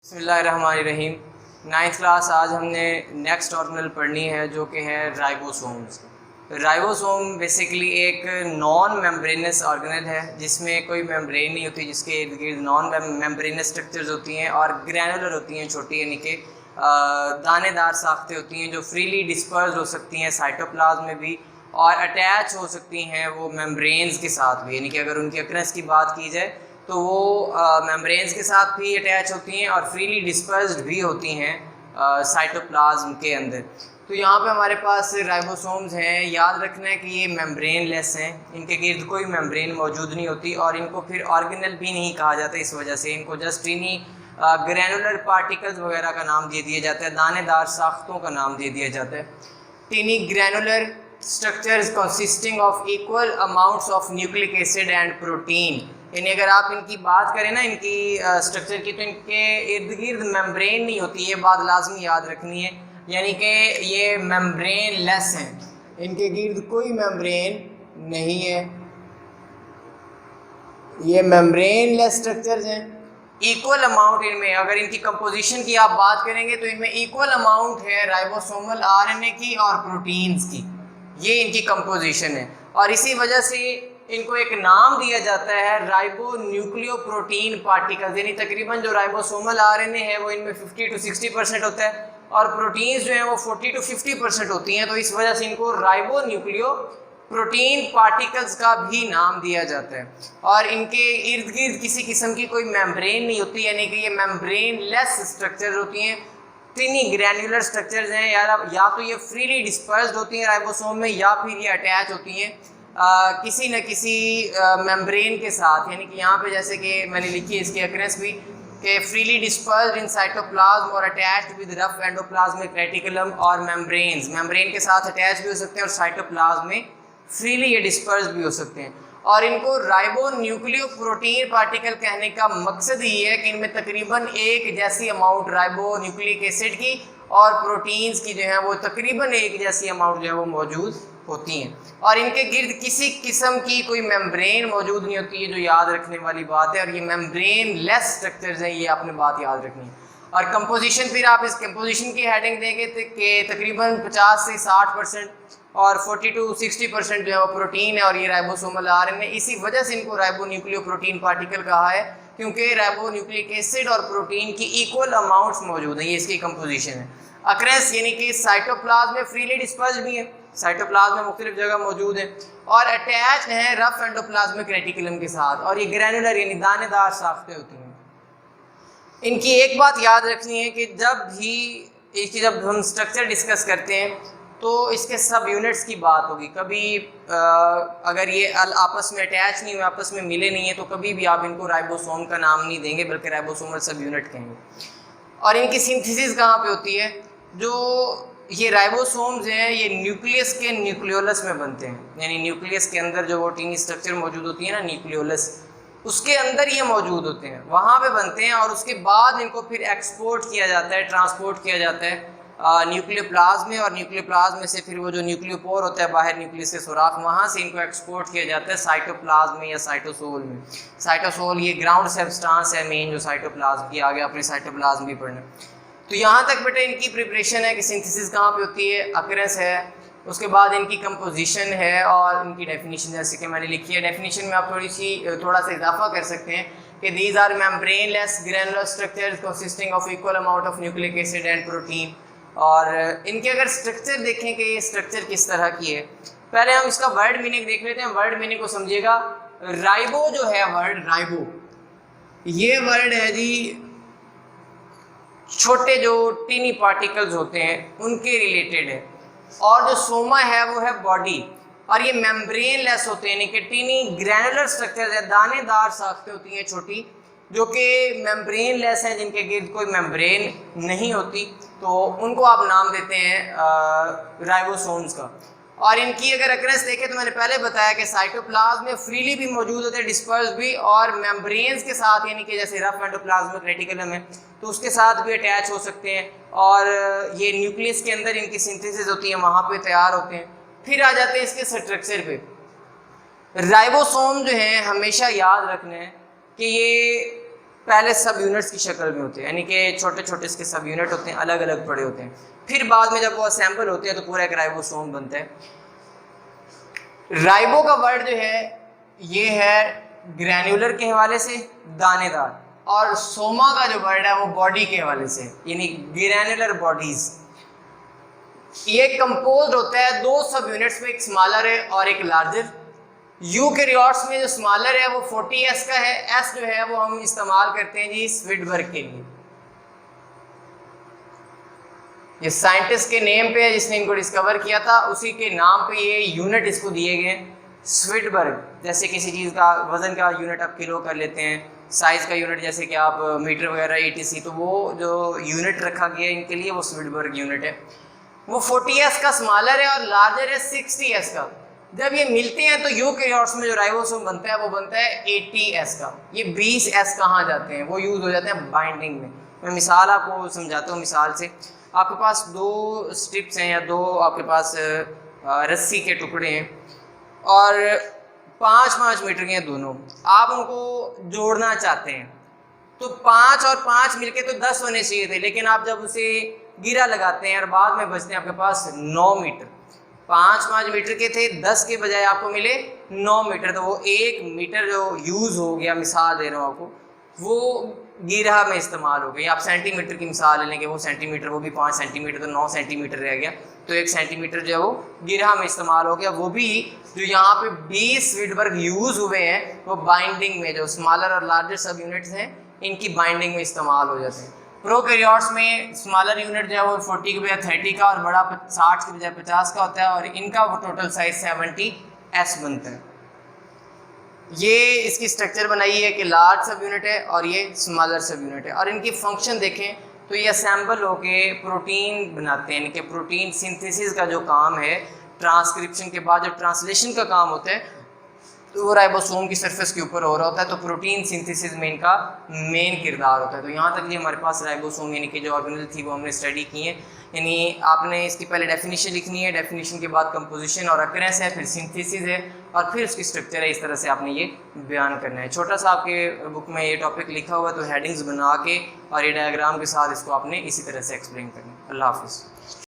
बिस्मिल्लाहिर्रहमानिर्रहीम। 9th class आज हमने नेक्स्ट ऑर्गेनल पढ़नी है जो कि है राइबोसोम्स। राइबोसोम बेसिकली एक नॉन मेम्ब्रेनस ऑर्गेनल है जिसमें कोई मेम्ब्रेन नहीं होती, जिसके इर्द गिर्द नॉन मेम्ब्रेनस स्ट्रक्चर्स होती हैं और ग्रैनुलर होती हैं, छोटी यानी कि दानेदार साख्तें होती हैं जो फ्रीली डिस्पर्स हो सकती हैं साइटोप्लाज्म में भी और अटैच हो सकती हैं वो मेम्ब्रेन्स के साथ भी। यानी कि अगर उनकी अक्रेंस की बात की जाए तो वो मेम्ब्रेन्स के साथ भी अटैच होती हैं और फ्रीली डिस्पर्स्ड भी होती हैं साइटोप्लाज्म के अंदर। तो यहाँ पे हमारे पास राइबोसोम्स हैं। याद रखना है कि ये मेम्ब्रेन लेस हैं, इनके गिर्द कोई मेम्ब्रेन मौजूद नहीं होती और इनको फिर ऑर्गेनल भी नहीं कहा जाता। इस वजह से इनको जस्ट इन्हीं ग्रैनुलर पार्टिकल्स वगैरह का नाम दे दिया जाता है, दानेदार साख्तों का नाम दे दिया जाता है। Tiny granular structures consisting of equal amounts of nucleic acid and protein. यानी अगर आप इनकी बात करें ना, इनकी स्ट्रक्चर की, तो इनके इर्द गिर्द मेम्ब्रेन नहीं होती, ये बात लाजमी याद रखनी है। यानी कि ये मेम्ब्रेन लेस हैं, इनके गिर्द कोई मेम्ब्रेन नहीं है, ये मेम्ब्रेन लेस स्ट्रक्चर्स हैं। इक्वल अमाउंट इनमें, अगर इनकी कंपोजिशन की आप बात करेंगे तो इनमें इक्वल अमाउंट है राइबोसोमल आरएनए की और प्रोटीन्स की, ये इनकी कंपोजिशन है। और इसी वजह से इनको एक नाम दिया जाता है राइबो न्यूक्लियोप्रोटीन पार्टिकल्स। यानी तकरीबन जो राइबोसोमल आरएनए है वो इनमें 50 to 60% होता है और प्रोटीन्स जो हैं वो 40 to 50% होती हैं। तो इस वजह से इनको राइबो न्यूक्लियो प्रोटीन पार्टिकल्स का भी नाम दिया जाता है। और इनके इर्द गिर्द किसी किस्म की कोई मेम्ब्रेन नहीं होती, यानी कि ये मेम्ब्रेन लेस स्ट्रक्चर होती हैं, टिनी ग्रैनुलर स्ट्रक्चर्स हैं। या तो ये फ्रीली डिस्पर्स्ड होती हैं राइबोसोम में या फिर ये अटैच होती हैं किसी न किसी मेम्ब्रेन के साथ। यानी कि यहाँ पे जैसे कि मैंने लिखी है इसकी अक्रेंस भी कि फ्रीली डिस्पर्स्ड इन साइटोप्लाज्म और attached with rough endoplasmic reticulum और मेम्ब्रेन्स। मेम्ब्रेन के साथ अटैच भी हो सकते हैं और साइटोप्लाज्म में फ्रीली ये डिस्पर्स भी हो सकते हैं। और इनको राइबो न्यूक्लियो प्रोटीन पार्टिकल कहने का मकसद ये है कि इनमें तकरीबन एक जैसी अमाउंट राइबो न्यूक्लिक एसिड की और प्रोटीन्स की जो है वो तकरीबन एक जैसी अमाउंट जो है वो मौजूद होती हैं और इनके गिर्द किसी किस्म की कोई मेम्ब्रेन मौजूद नहीं होती है, जो याद रखने वाली बात है। और ये मेम्ब्रेन लेस स्ट्रक्चर्स हैं, ये आपने बात याद रखनी है। और कंपोजिशन, फिर आप इस कंपोजिशन की हेडिंग देंगे कि तकरीबन 50 से 60% और 40 to 60% जो है वो प्रोटीन है और ये राइबोसोमल आरएनए। इसी वजह से इनको राइबो न्यूक्लियो प्रोटीन पार्टिकल कहा है, क्योंकि राइबो न्यूक्लिक एसिड और प्रोटीन की इक्वल अमाउंट्स मौजूद हैं। ये इसकी कंपोजिशन है। अक्रेंस यानी कि साइटोप्लाज्म में फ्रीली डिस्पर्स्ड भी है, साइटोप्लाज्म में मुख्तलिफ जगह मौजूद है और अटैच है रफ एंडोप्लाज्मिक रेटिकुलम के साथ। और ये ग्रैनुलर यानी दानेदार साख्तें होती हैं। इनकी एक बात याद रखनी है कि जब हम स्ट्रक्चर डिस्कस करते हैं तो इसके सब यूनिट्स की बात होगी। कभी अगर ये आपस में अटैच नहीं हुए, आपस में मिले नहीं है, तो कभी भी आप इनको राइबोसोम का नाम नहीं देंगे बल्कि राइबोसोमल सब यूनिट कहेंगे। और इनकी सिंथेसिस कहाँ पे होती है? जो ये राइबोसोम्स हैं ये न्यूक्लियस के न्यूक्लियोलस में बनते हैं। यानी न्यूक्लियस के अंदर जो वो टीनी स्ट्रक्चर मौजूद होती है ना, न्यूक्लियोलस, उसके अंदर ये मौजूद होते हैं, वहाँ पे बनते हैं। और उसके बाद इनको फिर एक्सपोर्ट किया जाता है, ट्रांसपोर्ट किया जाता है न्यूक्लियोप्लाज्म में। और न्यूक्लियोप्लाज्म में से फिर वो जो न्यूक्लियोपोर होता है बाहर न्यूक्लियस के सुराख, वहाँ से इनको एक्सपोर्ट किया जाता है साइटोप्लाज्म में या साइटोसोल में। साइटोसोल ये ग्राउंड सब्सटेंस है मेन जो साइटोप्लाज्म की, आगे अपने साइटोप्लाज्म भी पढ़ना। तो यहाँ तक बेटा इनकी प्रिपरेशन है कि सिंथेसिस कहाँ पे होती है, अक्रेंस है, उसके बाद इनकी कंपोजिशन है और इनकी डेफिनेशन जैसे कि मैंने लिखी है। डेफिनेशन में आप थोड़ा सा इजाफा कर सकते हैं कि these are membrane less granular structures consisting of equal amount of nucleic acid and protein. और इनके अगर स्ट्रक्चर देखें कि ये स्ट्रक्चर किस तरह की है, पहले हम इसका वर्ड मीनिंग देख लेते हैं। वर्ड मीनिंग को समझिएगा। राइबो जो है वर्ड, राइबो ये वर्ड है जी छोटे जो टीनी पार्टिकल्स होते हैं उनके रिलेटेड है। और जो सोमा है वो है बॉडी। और ये मेम्ब्रेन लेस होते हैं, यानी कि टीनी ग्रैनुलर स्ट्रक्चर है, दानेदार साख्तें होती हैं छोटी, जो कि मेम्ब्रेन लेस हैं, जिनके गिर्द कोई मेम्ब्रेन नहीं होती, तो उनको आप नाम देते हैं राइबोसोम्स का। और इनकी अगर अक्रेंस देखें तो मैंने पहले बताया कि साइटोप्लाज्म में फ्रीली भी मौजूद होते हैं, डिस्पर्स भी, और मेम्ब्रेन्स के साथ, यानी कि जैसे रफ एंडोप्लाज्मिक रेटिकुलम है तो उसके साथ भी अटैच हो सकते हैं। और ये न्यूक्लियस के अंदर इनकी सिंथेसिस होती है, वहाँ पे तैयार होते हैं। फिर आ जाते हैं इसके स्ट्रक्चर पे। राइबोसोम जो है हमेशा याद रखना है कि ये पहले सब यूनिट्स की शक्ल में होते हैं, यानी कि छोटे छोटे इसके सब यूनिट होते हैं, अलग अलग पड़े होते हैं। फिर बाद में जब वो असेंबल होते हैं तो पूरा एक राइबोसोम बनता है। राइबो का वर्ड जो है ये है ग्रैन्युलर के हवाले से दानेदार, और सोमा का जो वर्ड है वो बॉडी के हवाले से, यानी ग्रैन्युलर बॉडीज। ये कंपोज होता है दो सब यूनिट्स में, एक स्मॉलर है और एक लार्जर। यूकैरियोट्स में जो स्मॉलर है वो 40S का है, एस जो है वो हम इस्तेमाल करते हैं जी स्विडबर्ग के लिए। ये साइंटिस्ट के नेम पे है जिसने इनको डिस्कवर किया था, उसी के नाम पे ये यूनिट इसको दिए गए स्विडबर्ग। जैसे किसी चीज़ का वज़न का यूनिट आप किलो कर लेते हैं, साइज़ का यूनिट जैसे कि आप मीटर वगैरह ETC, तो वो जो यूनिट रखा गया इनके लिए वो स्विडबर्ग यूनिट है। वो 40S का स्मॉलर है और लार्जर है 60S का। जब ये मिलते हैं तो यूकैरियोट्स में जो राइबोसोम बनता है वो बनता है 80S का। ये 20S कहाँ जाते हैं, वो यूज़ हो जाते हैं बाइंडिंग में। मैं मिसाल आपको समझाता हूँ। मिसाल से आपके पास दो स्ट्रिप्स हैं या दो आपके पास रस्सी के टुकड़े हैं और 5-5 मीटर के हैं दोनों, आप उनको जोड़ना चाहते हैं तो 5 और 5 मिलके तो 10 होने चाहिए थे, लेकिन आप जब उसे गिरा लगाते हैं और बाद में बचते हैं आपके पास 9 मीटर। 5-5 मीटर के थे, 10 के बजाय आपको मिले 9 मीटर, तो वो 1 मीटर जो यूज़ हो गया, मिसाल दे रहा हूँ आपको, वो गिरहा में इस्तेमाल हो गई। आप सेंटीमीटर की मिसाल लेंगे, वो सेंटीमीटर, वो भी 5 सेंटीमीटर, तो 9 सेंटीमीटर रह गया, तो 1 सेंटीमीटर जो है वो गिरहा में इस्तेमाल हो गया। वो भी जो यहाँ पे 20 स्विडबर्ग यूज़ हुए हैं वो बाइंडिंग में, जो स्मॉलर और लार्जर सब यूनिट्स हैं इनकी बाइंडिंग में इस्तेमाल हो जाते हैं। प्रोकैरियोट्स में स्मॉलर यूनिट जो है वो 40 के बजाय 30 का और बड़ा 60 के बजाय 50 का होता है, और इनका वो टोटल साइज 70S बनता है। ये इसकी स्ट्रक्चर बनाई है कि लार्ज सब यूनिट है और ये स्मॉलर सब यूनिट है, और इनकी फंक्शन देखें तो ये असेंबल होके प्रोटीन बनाते हैं। इनके प्रोटीन सिंथेसिस का जो काम है, ट्रांसक्रिप्शन के बाद जो ट्रांसलेशन का काम होता है, तो वो राइबोसोम की सरफेस के ऊपर हो रहा होता है, तो प्रोटीन सिंथेसिस में इनका मेन किरदार होता है। तो यहाँ तक ये हमारे पास राइबोसोम यानी कि जो ऑर्गेनेल थी वो हमने स्टडी की है। यानी आपने इसकी पहले डेफिनेशन लिखनी है, डेफिनेशन के बाद कंपोजिशन और अकरेंस है, फिर सिंथेसिस है और फिर उसकी स्ट्रक्चर है। इस तरह से आपने ये बयान करना है। छोटा सा आपके बुक में ये टॉपिक लिखा हुआ है, तो हेडिंग्स बना के और ये डायग्राम के साथ इसको आपने इसी तरह से एक्सप्लेन करना है। अल्लाह हाफिज़।